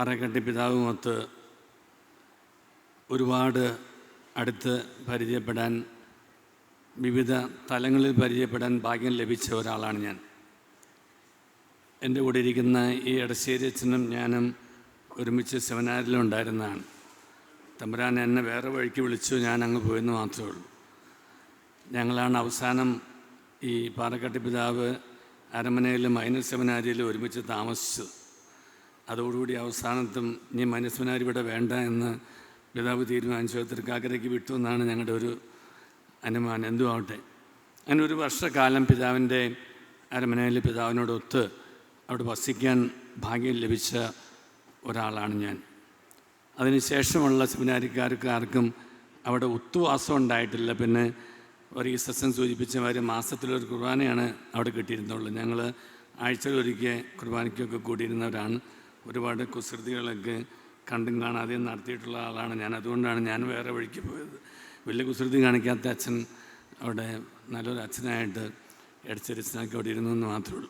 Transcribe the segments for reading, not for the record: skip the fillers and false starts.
പാറേക്കാട്ടി പിതാവുമൊത്ത് ഒരുപാട് അടുത്ത് പരിചയപ്പെടാൻ, വിവിധ തലങ്ങളിൽ പരിചയപ്പെടാൻ ഭാഗ്യം ലഭിച്ച ഒരാളാണ് ഞാൻ. എൻ്റെ കൂടെ ഇരിക്കുന്ന ഈ എടശ്ശേരി അച്ഛനും ഞാനും ഒരുമിച്ച് സെമിനാറിലുണ്ടായിരുന്നതാണ്. തമ്പുരാൻ എന്നെ വേറെ വഴിക്ക് വിളിച്ചു, ഞാൻ അങ്ങ് പോയെന്ന് മാത്രമേ ഉള്ളൂ. ഞങ്ങളാണ് അവസാനം ഈ പാറേക്കാട്ടി പിതാവ് അരമനയിലും മൈനർ സെമിനാരിയിലും ഒരുമിച്ച് താമസിച്ചത്. അതോടുകൂടി അവസാനത്തും ഇനി മൈനർ സെമിനാരി ഇവിടെ വേണ്ട എന്ന് പിതാവ് തീരുമാനിച്ചു, തൃക്കാക്കരയ്ക്ക് വിട്ടു എന്നാണ് ഞങ്ങളുടെ ഒരു അനുമാനം. എന്തും ആവട്ടെ, അങ്ങനെ ഒരു വർഷക്കാലം പിതാവിൻ്റെ അരമനയിൽ പിതാവിനോടൊത്ത് അവിടെ വസിക്കാൻ ഭാഗ്യം ലഭിച്ച ഒരാളാണ് ഞാൻ. അതിനുശേഷമുള്ള സെമിനാരിക്കാർക്ക് ആർക്കും അവിടെ ഒത്തുവാസം ഉണ്ടായിട്ടില്ല. പിന്നെ ഒരു ഈ സസ്യം സൂചിപ്പിച്ച മാതിരി മാസത്തിലൊരു കുർബാനയാണ് അവിടെ കിട്ടിയിരുന്നുള്ളൂ. ഞങ്ങൾ ആഴ്ചയിലൊരിക്കൽ കുർബാനയ്ക്കൊക്കെ കൂടിയിരുന്നവരാണ്. ഒരുപാട് കുസൃതികളൊക്കെ കണ്ടും കാണാതെയും നടത്തിയിട്ടുള്ള ആളാണ് ഞാൻ. അതുകൊണ്ടാണ് ഞാൻ വേറെ വഴിക്ക് പോയത്. വലിയ കുസൃതി കാണിക്കാത്ത അച്ഛൻ അവിടെ നല്ലൊരു അച്ഛനായിട്ട് എടച്ചരിച്ചനാക്കി അവിടെ ഇരുന്നു എന്ന് മാത്രമേ ഉള്ളൂ.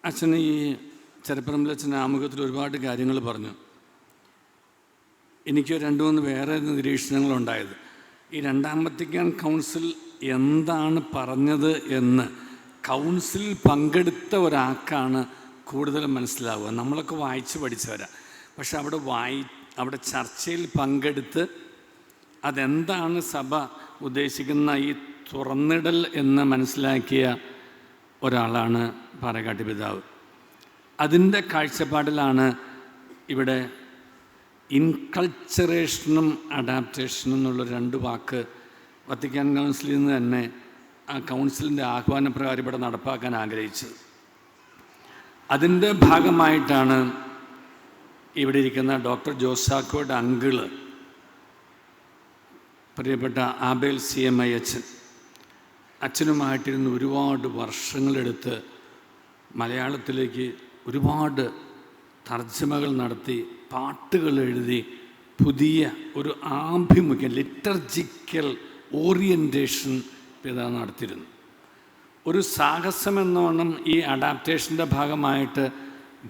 അച്ഛൻ ഈ ചെറുപ്പറമ്പിലച്ഛൻ്റെ ആമുഖത്തിൽ ഒരുപാട് കാര്യങ്ങൾ പറഞ്ഞു. എനിക്ക് 2-3 വേറെ നിരീക്ഷണങ്ങളുണ്ടായത്. ഈ രണ്ടാം വത്തിക്കാൻ കൗൺസിൽ എന്താണ് പറഞ്ഞത് എന്ന് കൗൺസിലിൽ പങ്കെടുത്ത ഒരാൾക്കാണ് കൂടുതൽ മനസ്സിലാവുക. നമ്മളൊക്കെ വായിച്ച് പഠിച്ചവരാ. പക്ഷെ അവിടെ ചർച്ചയിൽ പങ്കെടുത്ത് അതെന്താണ് സഭ ഉദ്ദേശിക്കുന്ന ഈ തുറന്നിടൽ എന്ന് മനസ്സിലാക്കിയ ഒരാളാണ് പാറേക്കാട്ടി പിതാവ്. അതിൻ്റെ കാഴ്ചപ്പാടിലാണ് ഇവിടെ ഇൻകൾച്ചറേഷനും അഡാപ്റ്റേഷനും എന്നുള്ള 2 വാക്ക് വത്തിക്കാൻ കൗൺസിലിൽ നിന്ന് തന്നെ ആ കൗൺസിലിൻ്റെ ആഹ്വാനപ്രകാരം ഇവിടെ നടപ്പാക്കാൻ ആഗ്രഹിച്ചത്. അതിൻ്റെ ഭാഗമായിട്ടാണ് ഇവിടെ ഇരിക്കുന്ന ഡോക്ടർ ജോസാക്കോയുടെ അങ്കിള്, പ്രിയപ്പെട്ട ആബേൽ CMI അച്ഛനുമായിട്ടിരുന്ന് ഒരുപാട് വർഷങ്ങളെടുത്ത് മലയാളത്തിലേക്ക് ഒരുപാട് തർജ്ജമകൾ നടത്തി, പാട്ടുകൾ എഴുതി, പുതിയ ഒരു ആഭിമുഖ്യം, ലിറ്റർജിക്കൽ ഓറിയൻറ്റേഷൻ പിതാവ് നടത്തിയിരുന്നു. ഒരു സാഹസമെന്നോണം ഈ അഡാപ്റ്റേഷൻ്റെ ഭാഗമായിട്ട്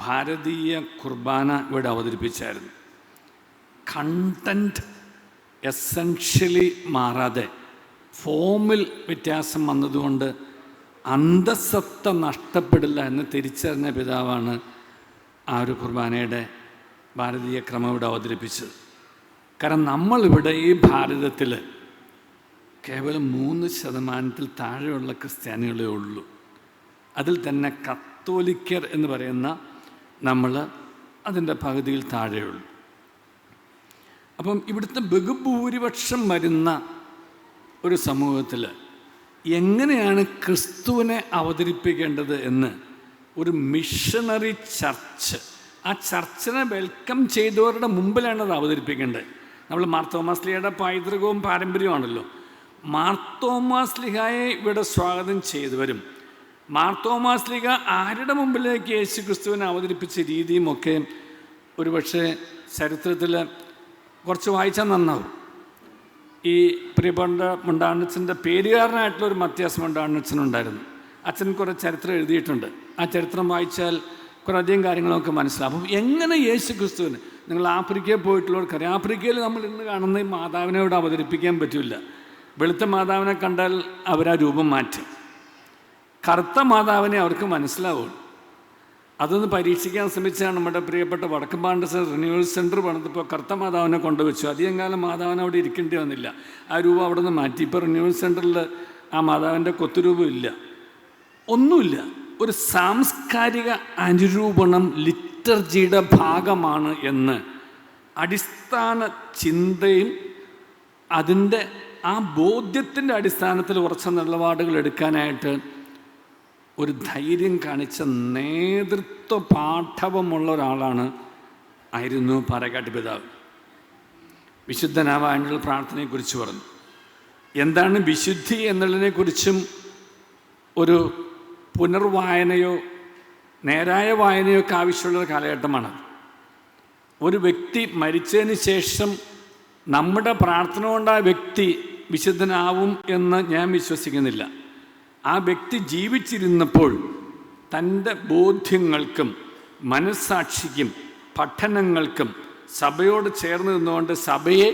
ഭാരതീയ കുർബാന ഇവിടെ അവതരിപ്പിച്ചായിരുന്നു. കണ്ടൻറ്റ് എസൻഷ്യലി മാറാതെ ഫോമിൽ വ്യത്യാസം വന്നതുകൊണ്ട് അന്തസത്ത നഷ്ടപ്പെടില്ല എന്ന് തിരിച്ചറിഞ്ഞ പിതാവാണ് ആ ഒരു കുർബാനയുടെ ഭാരതീയ ക്രമം ഇവിടെ അവതരിപ്പിച്ചത്. കാരണം നമ്മളിവിടെ ഈ ഭാരതത്തിൽ കേവലം 3% താഴെയുള്ള ക്രിസ്ത്യാനികളേ ഉള്ളൂ. അതിൽ തന്നെ കത്തോലിക്കർ എന്ന് പറയുന്ന നമ്മൾ അതിൻ്റെ പകുതിയിൽ താഴെയുള്ളൂ. അപ്പം ഇവിടുത്തെ ബഹുഭൂരിപക്ഷം വരുന്ന ഒരു സമൂഹത്തിൽ എങ്ങനെയാണ് ക്രിസ്തുവിനെ അവതരിപ്പിക്കേണ്ടത് എന്ന് ഒരു മിഷണറി ചർച്ച്, ആ ചർച്ചിനെ വെൽക്കം ചെയ്തവരുടെ മുമ്പിലാണ് അത് അവതരിപ്പിക്കേണ്ടത്. നമ്മൾ മാർത്തോമാസ്ലിഹയുടെ പൈതൃകവും പാരമ്പര്യമാണല്ലോ. മാർത്തോമാസ്ലിഹയെ ഇവിടെ സ്വാഗതം ചെയ്തവരും മാർത്തോമാസ്ലിഹ ആരുടെ മുമ്പിലേക്ക് യേശു ക്രിസ്തുവിനെ അവതരിപ്പിച്ച രീതിയും ഒക്കെ ഒരുപക്ഷെ ചരിത്രത്തിൽ കുറച്ച് വായിച്ചാൽ നന്നാവും. ഈ പ്രിയപ്പെട്ട മുണ്ടാണച്ചൻ്റെ പേരുകാരനായിട്ടുള്ളൊരു മത്യാസ് മുണ്ടാണച്ചനുണ്ടായിരുന്നു. അച്ഛൻ കുറേ ചരിത്രം എഴുതിയിട്ടുണ്ട്. ആ ചരിത്രം വായിച്ചാൽ കുറേ അധികം കാര്യങ്ങളൊക്കെ മനസ്സിലാവും. അപ്പം എങ്ങനെ യേശു ക്രിസ്തുവിന്, നിങ്ങൾ ആഫ്രിക്കയിൽ പോയിട്ടുള്ളവർക്കറിയാം, ആഫ്രിക്കയിൽ നമ്മൾ ഇന്ന് കാണുന്ന ഈ മാതാവിനെ ഇവിടെ അവതരിപ്പിക്കാൻ പറ്റില്ല. വെളുത്ത മാതാവിനെ കണ്ടാൽ അവരാ രൂപം മാറ്റും. കറുത്ത മാതാവിനെ അവർക്ക് മനസ്സിലാവും. അതൊന്ന് പരീക്ഷിക്കാൻ ശ്രമിച്ചാണ് നമ്മുടെ പ്രിയപ്പെട്ട വടക്കമ്പാണ്ട് റിന്യൂവൽ സെൻറ്റർ പണിതപ്പോൾ കറുത്ത മാതാവിനെ കൊണ്ടുവച്ചു. അധികം കാലം മാതാവിനെ അവിടെ ഇരിക്കേണ്ടി വന്നില്ല. ആ രൂപം അവിടെ നിന്ന് മാറ്റി. ഇപ്പോൾ റിന്യൂവൽ സെൻറ്ററിൽ ആ മാതാവിൻ്റെ കൊത്തുരൂപം ഇല്ല, ഒന്നുമില്ല. ഒരു സാംസ്കാരിക അനുരൂപണം ലിറ്റർജിയുടെ ഭാഗമാണ് എന്ന് അടിസ്ഥാന ചിന്തയും അതിൻ്റെ ആ ബോധ്യത്തിൻ്റെ അടിസ്ഥാനത്തിൽ ഉറച്ച നിലപാടുകൾ എടുക്കാനായിട്ട് ഒരു ധൈര്യം കാണിച്ച നേതൃത്വ പാഠവമുള്ള ഒരാളാണ് ആയിരുന്നു പാറേക്കാട്ടി പിതാവ്. വിശുദ്ധനാവാനുള്ള പ്രാർത്ഥനയെക്കുറിച്ച് പറഞ്ഞു. എന്താണ് വിശുദ്ധി എന്നുള്ളതിനെക്കുറിച്ചും ഒരു പുനർവായനയോ നേരായ വായനയോ ഒക്കെ ആവശ്യമുള്ള കാലഘട്ടമാണ്. ഒരു വ്യക്തി മരിച്ചതിന് ശേഷം നമ്മുടെ പ്രാർത്ഥന കൊണ്ട് ആ വ്യക്തി വിശുദ്ധനാവും എന്ന് ഞാൻ വിശ്വസിക്കുന്നില്ല. ആ വ്യക്തി ജീവിച്ചിരുന്നപ്പോൾ തൻ്റെ ബോധ്യങ്ങൾക്കും മനസ്സാക്ഷിക്കും പഠനങ്ങൾക്കും സഭയോട് ചേർന്ന് നിന്നുകൊണ്ട് സഭയെ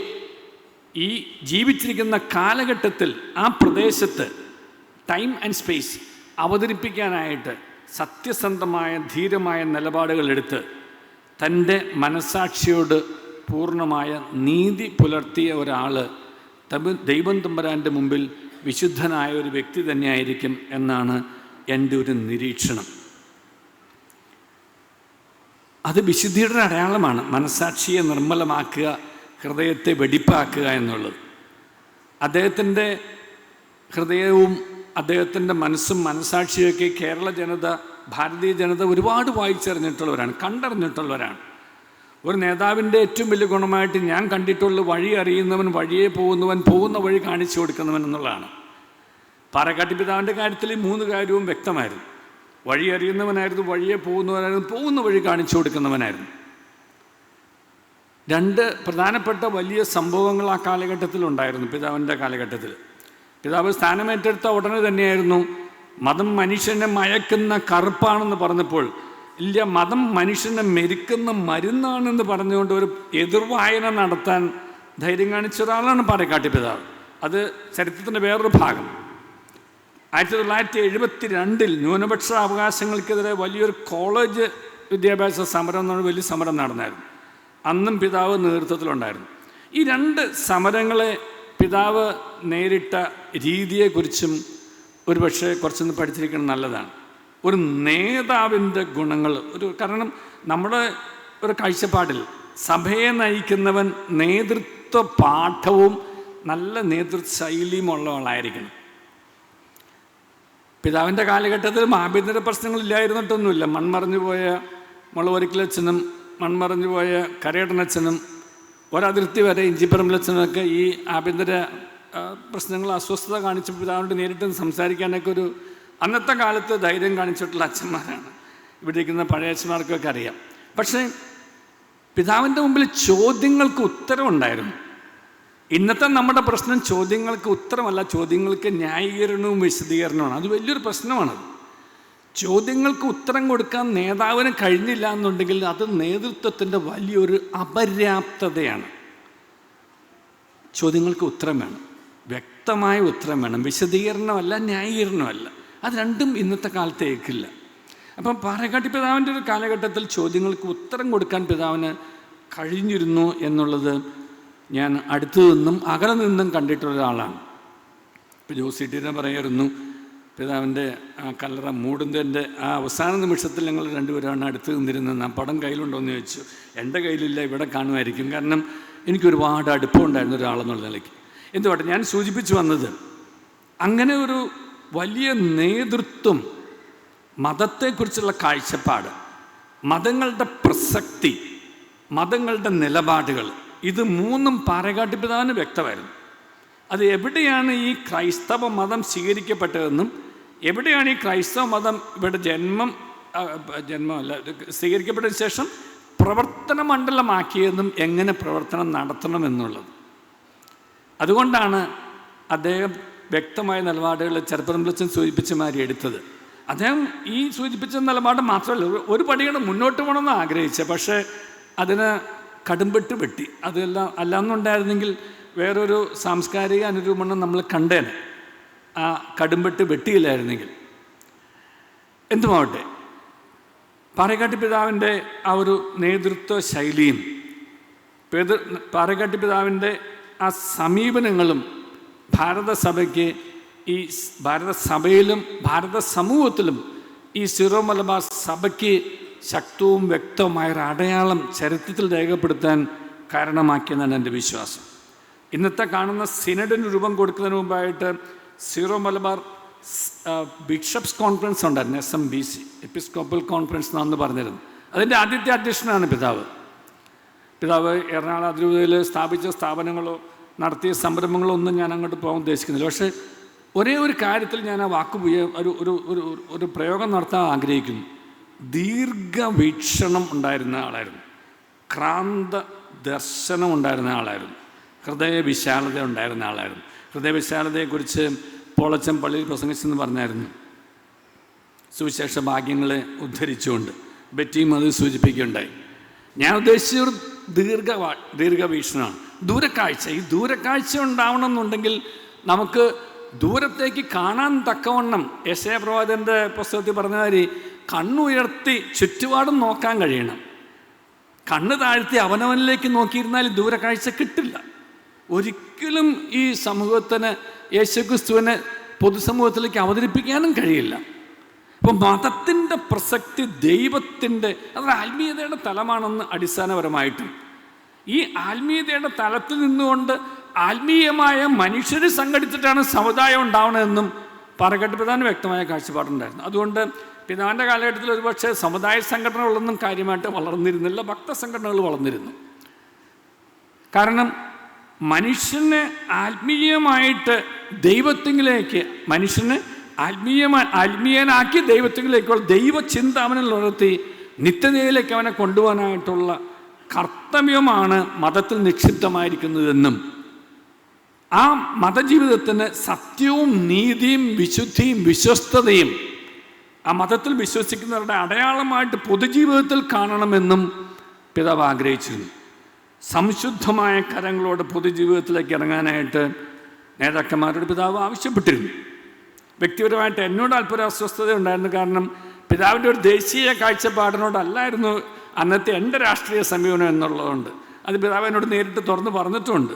ഈ ജീവിച്ചിരിക്കുന്ന കാലഘട്ടത്തിൽ ആ പ്രദേശത്ത് ടൈം ആൻഡ് സ്പേസ് അവതരിപ്പിക്കാനായിട്ട് സത്യസന്ധമായ ധീരമായ നിലപാടുകളെടുത്ത് തൻ്റെ മനസ്സാക്ഷിയോട് പൂർണ്ണമായ നീതി പുലർത്തിയ ഒരാൾ ദൈവം തമ്പുരാൻ്റെ മുമ്പിൽ വിശുദ്ധനായ ഒരു വ്യക്തി തന്നെയായിരിക്കും എന്നാണ് എൻ്റെ ഒരു നിരീക്ഷണം. അത് വിശുദ്ധിയുടെ അടയാളമാണ്. മനസ്സാക്ഷിയെ നിർമ്മലമാക്കുക, ഹൃദയത്തെ വെടിപ്പാക്കുക എന്നുള്ളത്. അദ്ദേഹത്തിൻ്റെ ഹൃദയവും അദ്ദേഹത്തിൻ്റെ മനസ്സും മനസ്സാക്ഷിയൊക്കെ കേരള ജനത, ഭാരതീയ ജനത ഒരുപാട് വായിച്ചറിഞ്ഞിട്ടുള്ളവരാണ്, കണ്ടറിഞ്ഞിട്ടുള്ളവരാണ്. ഒരു നേതാവിൻ്റെ ഏറ്റവും വലിയ ഗുണമായിട്ട് ഞാൻ കണ്ടിട്ടുള്ള വഴി അറിയുന്നവൻ വഴിയെ പോകുന്നവൻ, പോകുന്ന വഴി കാണിച്ചു കൊടുക്കുന്നവൻ എന്നുള്ളതാണ്. പാറക്കാട്ടി പിതാവിൻ്റെ കാര്യത്തിൽ 3 കാര്യവും വ്യക്തമായിരുന്നു. വഴി അറിയുന്നവനായിരുന്നു, വഴിയെ പോകുന്നവനായിരുന്നു, പോകുന്ന വഴി കാണിച്ചു കൊടുക്കുന്നവനായിരുന്നു. 2 പ്രധാനപ്പെട്ട വലിയ സംഭവങ്ങൾ ആ കാലഘട്ടത്തിലുണ്ടായിരുന്നു. പിതാവിൻ്റെ കാലഘട്ടത്തിൽ പിതാവ് സ്ഥാനമേറ്റെടുത്ത ഉടനെ തന്നെയായിരുന്നു മതം മനുഷ്യനെ മയക്കുന്ന കറുപ്പാണെന്ന് പറഞ്ഞപ്പോൾ, ഇല്ല, മതം മനുഷ്യനെ മെരുക്കുന്ന മരുന്നാണെന്ന് പറഞ്ഞുകൊണ്ട് ഒരു എതിർവായന നടത്താൻ ധൈര്യം കാണിച്ച ഒരാളാണ് പാറക്കാട്ടി പിതാവ്. അത് ചരിത്രത്തിൻ്റെ വേറൊരു ഭാഗം. 1972 ന്യൂനപക്ഷ അവകാശങ്ങൾക്കെതിരെ വലിയൊരു കോളേജ് വിദ്യാഭ്യാസ സമരം എന്ന് പറഞ്ഞ വലിയ സമരം നടന്നായിരുന്നു. അന്നും പിതാവ് നേതൃത്വത്തിലുണ്ടായിരുന്നു. ഈ 2 സമരങ്ങളെ പിതാവ് നേരിട്ട രീതിയെക്കുറിച്ചും ഒരുപക്ഷെ കുറച്ചൊന്ന് പഠിച്ചിരിക്കുന്നത് നല്ലതാണ്. ഒരു നേതാവിൻ്റെ ഗുണങ്ങൾ കാരണം നമ്മുടെ ഒരു കാഴ്ചപ്പാടിൽ സഭയെ നയിക്കുന്നവൻ നേതൃത്വ പാഠവും നല്ല നേതൃത്വ ശൈലിയും ഉള്ള ആളായിരിക്കണം. പിതാവിൻ്റെ കാലഘട്ടത്തിൽ ആഭ്യന്തര പ്രശ്നങ്ങളില്ലായിരുന്നിട്ടൊന്നുമില്ല. മൺമറഞ്ഞു പോയ മുളവരിക്കലച്ഛനും മൺമറഞ്ഞു പോയ കരേട്ടനച്ഛനും ഒരതിർത്തി വരെ ഇഞ്ചിപ്പറമ്പിലച്ഛനൊക്കെ ഈ ആഭ്യന്തര പ്രശ്നങ്ങൾ അസ്വസ്ഥത കാണിച്ച പിതാവിനോട് നേരിട്ട് സംസാരിക്കാനൊക്കെ ഒരു അന്നത്തെ കാലത്ത് ധൈര്യം കാണിച്ചിട്ടുള്ള അച്ഛന്മാരാണ്. ഇവിടെ ഇരിക്കുന്ന പഴയ അച്ഛന്മാർക്കൊക്കെ അറിയാം. പക്ഷേ പിതാവിൻ്റെ മുമ്പിൽ ചോദ്യങ്ങൾക്ക് ഉത്തരവുണ്ടായിരുന്നു. ഇന്നത്തെ നമ്മുടെ പ്രശ്നം ചോദ്യങ്ങൾക്ക് ഉത്തരമല്ല, ചോദ്യങ്ങൾക്ക് ന്യായീകരണവും വിശദീകരണമാണ്. അത് വലിയൊരു പ്രശ്നമാണ്. ചോദ്യങ്ങൾക്ക് ഉത്തരം കൊടുക്കാൻ നേതാവിന് കഴിഞ്ഞില്ല എന്നുണ്ടെങ്കിൽ അത് നേതൃത്വത്തിൻ്റെ വലിയൊരു അപര്യാപ്തതയാണ്. ചോദ്യങ്ങൾക്ക് ഉത്തരം വേണം, വ്യക്തമായ ഉത്തരം വേണം, വിശദീകരണമല്ല ന്യായീകരണമല്ല. അത് രണ്ടും ഇന്നത്തെ കാലത്ത് ഏക്കില്ല. അപ്പം പാറക്കാട്ടി പിതാവിൻ്റെ ഒരു കാലഘട്ടത്തിൽ ചോദ്യങ്ങൾക്ക് ഉത്തരം കൊടുക്കാൻ പിതാവിന് കഴിഞ്ഞിരുന്നു എന്നുള്ളത് ഞാൻ അടുത്തു നിന്നും അകലെ നിന്നും കണ്ടിട്ടുള്ള ഒരാളാണ്. ഇപ്പോൾ ജോസിറ്റീനെ പറയായിരുന്നു, പിതാവിൻ്റെ ആ കല്ലറ മൂടുന്നതിൻ്റെ ആ അവസാന നിമിഷത്തിൽ ഞങ്ങൾ 2 പേരാണ് അടുത്ത് നിന്നിരുന്നത്. ആ പടം കയ്യിലുണ്ടോയെന്ന് ചോദിച്ചു. എൻ്റെ കയ്യിലില്ല, ഇവിടെ കാണുമായിരിക്കും. കാരണം എനിക്കൊരുപാട് അടുപ്പമുണ്ടായിരുന്ന ഒരാളെന്നുള്ള നിലയ്ക്ക്. എന്തുവാട്ടെ, ഞാൻ സൂചിപ്പിച്ചു വന്നത് അങ്ങനെ ഒരു വലിയ നേതൃത്വം, മതത്തെക്കുറിച്ചുള്ള കാഴ്ചപ്പാട്, മതങ്ങളുടെ പ്രസക്തി, മതങ്ങളുടെ നിലപാടുകൾ, ഇത് 3ഉം പാറക്കാട്ടി പിതാവിന് വ്യക്തമായിരുന്നു. അത് എവിടെയാണ് ഈ ക്രൈസ്തവ മതം സ്വീകരിക്കപ്പെട്ടതെന്നും എവിടെയാണ് ഈ ക്രൈസ്തവ മതം ഇവിടെ ജന്മമല്ല സ്വീകരിക്കപ്പെട്ടതിന് ശേഷം പ്രവർത്തന മണ്ഡലമാക്കിയതെന്നും എങ്ങനെ പ്രവർത്തനം നടത്തണമെന്നുള്ളത്. അതുകൊണ്ടാണ് അദ്ദേഹം വ്യക്തമായ നിലപാടുകൾ ചെറുപ്പം വിളിച്ചും സൂചിപ്പിച്ച മാതിരി എടുത്തത്. അദ്ദേഹം ഈ സൂചിപ്പിച്ച നിലപാട് മാത്രമല്ല, ഒരു പടിയുടെ മുന്നോട്ട് പോകണമെന്ന് ആഗ്രഹിച്ചത്. പക്ഷേ അതിന് കടുംപെട്ട് വെട്ടി. അതെല്ലാം അല്ലാന്നുണ്ടായിരുന്നെങ്കിൽ വേറൊരു സാംസ്കാരിക അനുരൂപണം നമ്മൾ കണ്ടേനെ. ആ കടുംപെട്ട് വെട്ടിയില്ലായിരുന്നെങ്കിൽ. എന്തുമാവട്ടെ, പാറക്കാട്ടി പിതാവിൻ്റെ ആ ഒരു നേതൃത്വ ശൈലിയും പാറക്കാട്ടി പിതാവിൻ്റെ ആ സമീപനങ്ങളും ഭാരതസഭയ്ക്ക്, ഈ ഭാരതസഭയിലും ഭാരത സമൂഹത്തിലും ഈ സിറോ മലബാർ സഭയ്ക്ക് ശക്തവും വ്യക്തവുമായൊരു അടയാളം ചരിത്രത്തിൽ രേഖപ്പെടുത്താൻ കാരണമാക്കിയെന്നാണ് എൻ്റെ വിശ്വാസം. ഇന്നത്തെ കാണുന്ന സിനഡിന് രൂപം കൊടുക്കുന്നതിന് മുമ്പായിട്ട് സിറോ മലബാർ ബിഷപ്സ് കോൺഫറൻസ് ഉണ്ടായിരുന്നു, SMBC, എപ്പിസ്കോപ്പൽ കോൺഫറൻസ് എന്നാണ് പറഞ്ഞിരുന്നത്. അതിൻ്റെ ആദ്യത്തെ അധ്യക്ഷനാണ് പിതാവ്. എറണാകുളം അതിരൂപതയിൽ സ്ഥാപിച്ച സ്ഥാപനങ്ങളോ നടത്തിയ സംരംഭങ്ങളോ ഒന്നും ഞാൻ അങ്ങോട്ട് പോകാൻ ഉദ്ദേശിക്കുന്നില്ല. പക്ഷേ ഒരേ ഒരു കാര്യത്തിൽ ഞാൻ ആ ഒരു പ്രയോഗം നടത്താൻ ആഗ്രഹിക്കുന്നു. ദീർഘവീക്ഷണം ഉണ്ടായിരുന്ന ആളായിരുന്നു, ക്രാന്ത ദർശനം ഉണ്ടായിരുന്ന ആളായിരുന്നു, ഹൃദയവിശാലത ഉണ്ടായിരുന്ന ആളായിരുന്നു. ഹൃദയവിശാലതയെക്കുറിച്ച് പോളച്ചൻ പള്ളിയിൽ പ്രസംഗിച്ചെന്ന് പറഞ്ഞായിരുന്നു. സുവിശേഷ ഭാഗ്യങ്ങളെ ഉദ്ധരിച്ചുകൊണ്ട് ബെറ്റിയും അത് സൂചിപ്പിക്കുകയുണ്ടായി. ഞാൻ ഉദ്ദേശിച്ചൊരു ദീർഘവീക്ഷണമാണ്, ദൂരക്കാഴ്ച. ഈ ദൂരക്കാഴ്ച ഉണ്ടാവണം എന്നുണ്ടെങ്കിൽ നമുക്ക് ദൂരത്തേക്ക് കാണാൻ തക്കവണ്ണം യെശയ്യാ പ്രവാചകൻ്റെ പുസ്തകത്തിൽ പറഞ്ഞ മാതിരി കണ്ണുയർത്തി ചുറ്റുപാടും നോക്കാൻ കഴിയണം. കണ്ണ് താഴ്ത്തി അവനവനിലേക്ക് നോക്കിയിരുന്നാൽ ദൂരക്കാഴ്ച കിട്ടില്ല. ഒരിക്കലും ഈ സമൂഹത്തിന് യേശുക്രിസ്തുവിനെ പൊതുസമൂഹത്തിലേക്ക് അവതരിപ്പിക്കാനും കഴിയില്ല. അപ്പം മതത്തിൻ്റെ പ്രസക്തി ദൈവത്തിൻ്റെ, അത് ആത്മീയതയുടെ തലമാണെന്ന് അടിസ്ഥാനപരമായിട്ടും ഈ ആത്മീയതയുടെ തലത്തിൽ നിന്നുകൊണ്ട് ആത്മീയമായ മനുഷ്യർ സംഘടിച്ചിട്ടാണ് സമുദായം ഉണ്ടാവണമെന്നും പാറക്കാട്ട് പിതാവിന് വ്യക്തമായ കാഴ്ചപ്പാടുണ്ടായിരുന്നു. അതുകൊണ്ട് പിതാവിൻ്റെ കാലഘട്ടത്തിൽ ഒരുപക്ഷെ സമുദായ സംഘടനകളൊന്നും കാര്യമായിട്ട് വളർന്നിരുന്നില്ല, ഭക്തസംഘടനകൾ വളർന്നിരുന്നു. കാരണം മനുഷ്യനെ ആത്മീയമായിട്ട് ദൈവത്തിലേക്ക്, മനുഷ്യനെ ആത്മീയനാക്കി ദൈവത്തിലേക്കുള്ള ദൈവചിന്ത അവനിൽ വളർത്തി നിത്യതയിലേക്ക് അവനെ കൊണ്ടുപോകാനായിട്ടുള്ള കർത്തവ്യമാണ് മതത്തിൽ നിക്ഷിപ്തമായിരിക്കുന്നതെന്നും ആ മതജീവിതത്തിന് സത്യവും നീതിയും വിശുദ്ധിയും വിശ്വസ്തതയും ആ മതത്തിൽ വിശ്വസിക്കുന്നവരുടെ അടയാളമായിട്ട് പൊതുജീവിതത്തിൽ കാണണമെന്നും പിതാവ് ആഗ്രഹിച്ചിരുന്നു. സംശുദ്ധമായ കരങ്ങളോട് പൊതുജീവിതത്തിലേക്ക് ഇറങ്ങാനായിട്ട് നേതാക്കന്മാരോട് പിതാവ് ആവശ്യപ്പെട്ടിരുന്നു. വ്യക്തിപരമായിട്ട് എന്നോട് അല്പം അസ്വസ്ഥത ഉണ്ടായിരുന്നു. കാരണം പിതാവിൻ്റെ ഒരു ദേശീയ കാഴ്ചപ്പാടിനോടല്ലായിരുന്നു അന്നത്തെ എൻ്റെ രാഷ്ട്രീയ സമീപനം എന്നുള്ളതുകൊണ്ട് അത് പിതാവ് എന്നോട് നേരിട്ട് തുറന്ന് പറഞ്ഞിട്ടുമുണ്ട്.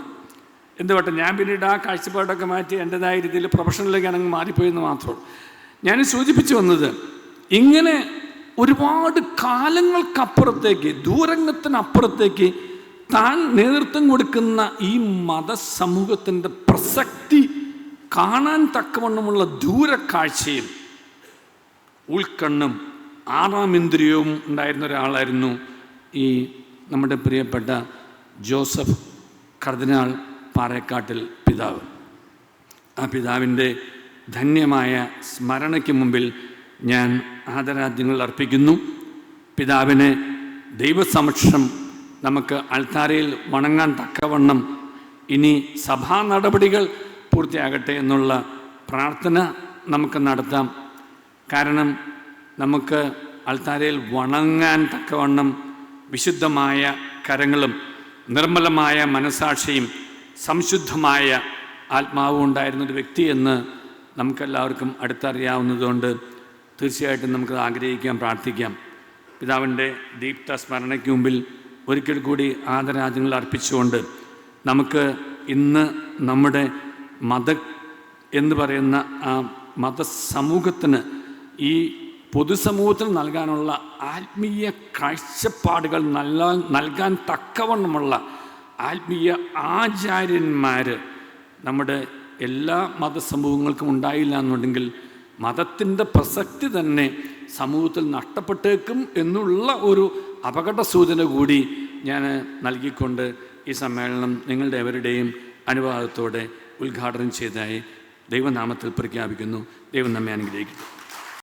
എന്തുകൊട്ടെ ഞാൻ പിന്നീട് ആ കാഴ്ചപ്പാടൊക്കെ മാറ്റി എൻ്റെതായ രീതിയിൽ പ്രൊഫഷണലിലേക്ക് അങ്ങ് മാറിപ്പോയെന്ന് മാത്രമേ. ഞാൻ സൂചിപ്പിച്ചു വന്നത്, ഇങ്ങനെ ഒരുപാട് കാലങ്ങൾക്കപ്പുറത്തേക്ക്, ദൂരത്തിനപ്പുറത്തേക്ക് താൻ നേതൃത്വം കൊടുക്കുന്ന ഈ മതസമൂഹത്തിൻ്റെ പ്രസക്തി കാണാൻ തക്കവണ്ണമുള്ള ദൂരക്കാഴ്ചയും ഉൾക്കണ്ണും ആറാം ഇന്ദ്രിയവും ഉണ്ടായിരുന്ന ഒരാളായിരുന്നു ഈ നമ്മുടെ പ്രിയപ്പെട്ട ജോസഫ് കർദിനാൾ പാറേക്കാട്ടിൽ പിതാവ്. ആ പിതാവിൻ്റെ ധന്യമായ സ്മരണയ്ക്ക് മുമ്പിൽ ഞാൻ ആദരാഞ്ജലികൾ അർപ്പിക്കുന്നു. പിതാവിനെ ദൈവസമക്ഷം നമുക്ക് അൾത്താരയിൽ വണങ്ങാൻ തക്കവണ്ണം ഇനി സഭാ നടപടികൾ പൂർത്തിയാകട്ടെ എന്നുള്ള പ്രാർത്ഥന നമുക്ക് നടത്താം. കാരണം നമുക്ക് അൾത്താരയിൽ വണങ്ങാൻ തക്കവണ്ണം വിശുദ്ധമായ കരങ്ങളും നിർമ്മലമായ മനസാക്ഷിയും സംശുദ്ധമായ ആത്മാവും ഉണ്ടായിരുന്നൊരു വ്യക്തിയെന്ന് നമുക്കെല്ലാവർക്കും അടുത്തറിയാവുന്നതുകൊണ്ട് തീർച്ചയായിട്ടും നമുക്ക് ആഗ്രഹിക്കാം, പ്രാർത്ഥിക്കാം. പിതാവിൻ്റെ ദീപ്ത സ്മരണയ്ക്ക് മുമ്പിൽ ഒരിക്കൽ കൂടി ആദരാഞ്ജലികൾ അർപ്പിച്ചുകൊണ്ട് നമുക്ക് ഇന്ന് നമ്മുടെ എന്ന് പറയുന്ന ആ മതസമൂഹത്തിന് ഈ പൊതുസമൂഹത്തിൽ നൽകാനുള്ള ആത്മീയ കാഴ്ചപ്പാടുകൾ നൽകാൻ തക്കവണ്ണമുള്ള ആത്മീയ ആചാര്യന്മാർ നമ്മുടെ എല്ലാ മതസമൂഹങ്ങൾക്കും ഉണ്ടായില്ല എന്നുണ്ടെങ്കിൽ മതത്തിൻ്റെ പ്രസക്തി തന്നെ സമൂഹത്തിൽ നഷ്ടപ്പെട്ടേക്കും എന്നുള്ള ഒരു അപകട സൂചന കൂടി ഞാൻ നൽകിക്കൊണ്ട് ഈ സമ്മേളനം നിങ്ങളുടെ എവരുടെയും അനുവാദത്തോടെ ഉദ്ഘാടനം ചെയ്തതായി ദൈവനാമത്തിൽ പ്രഖ്യാപിക്കുന്നു. ദൈവം നമ്മെ അനുഗ്രഹിക്കുന്നു.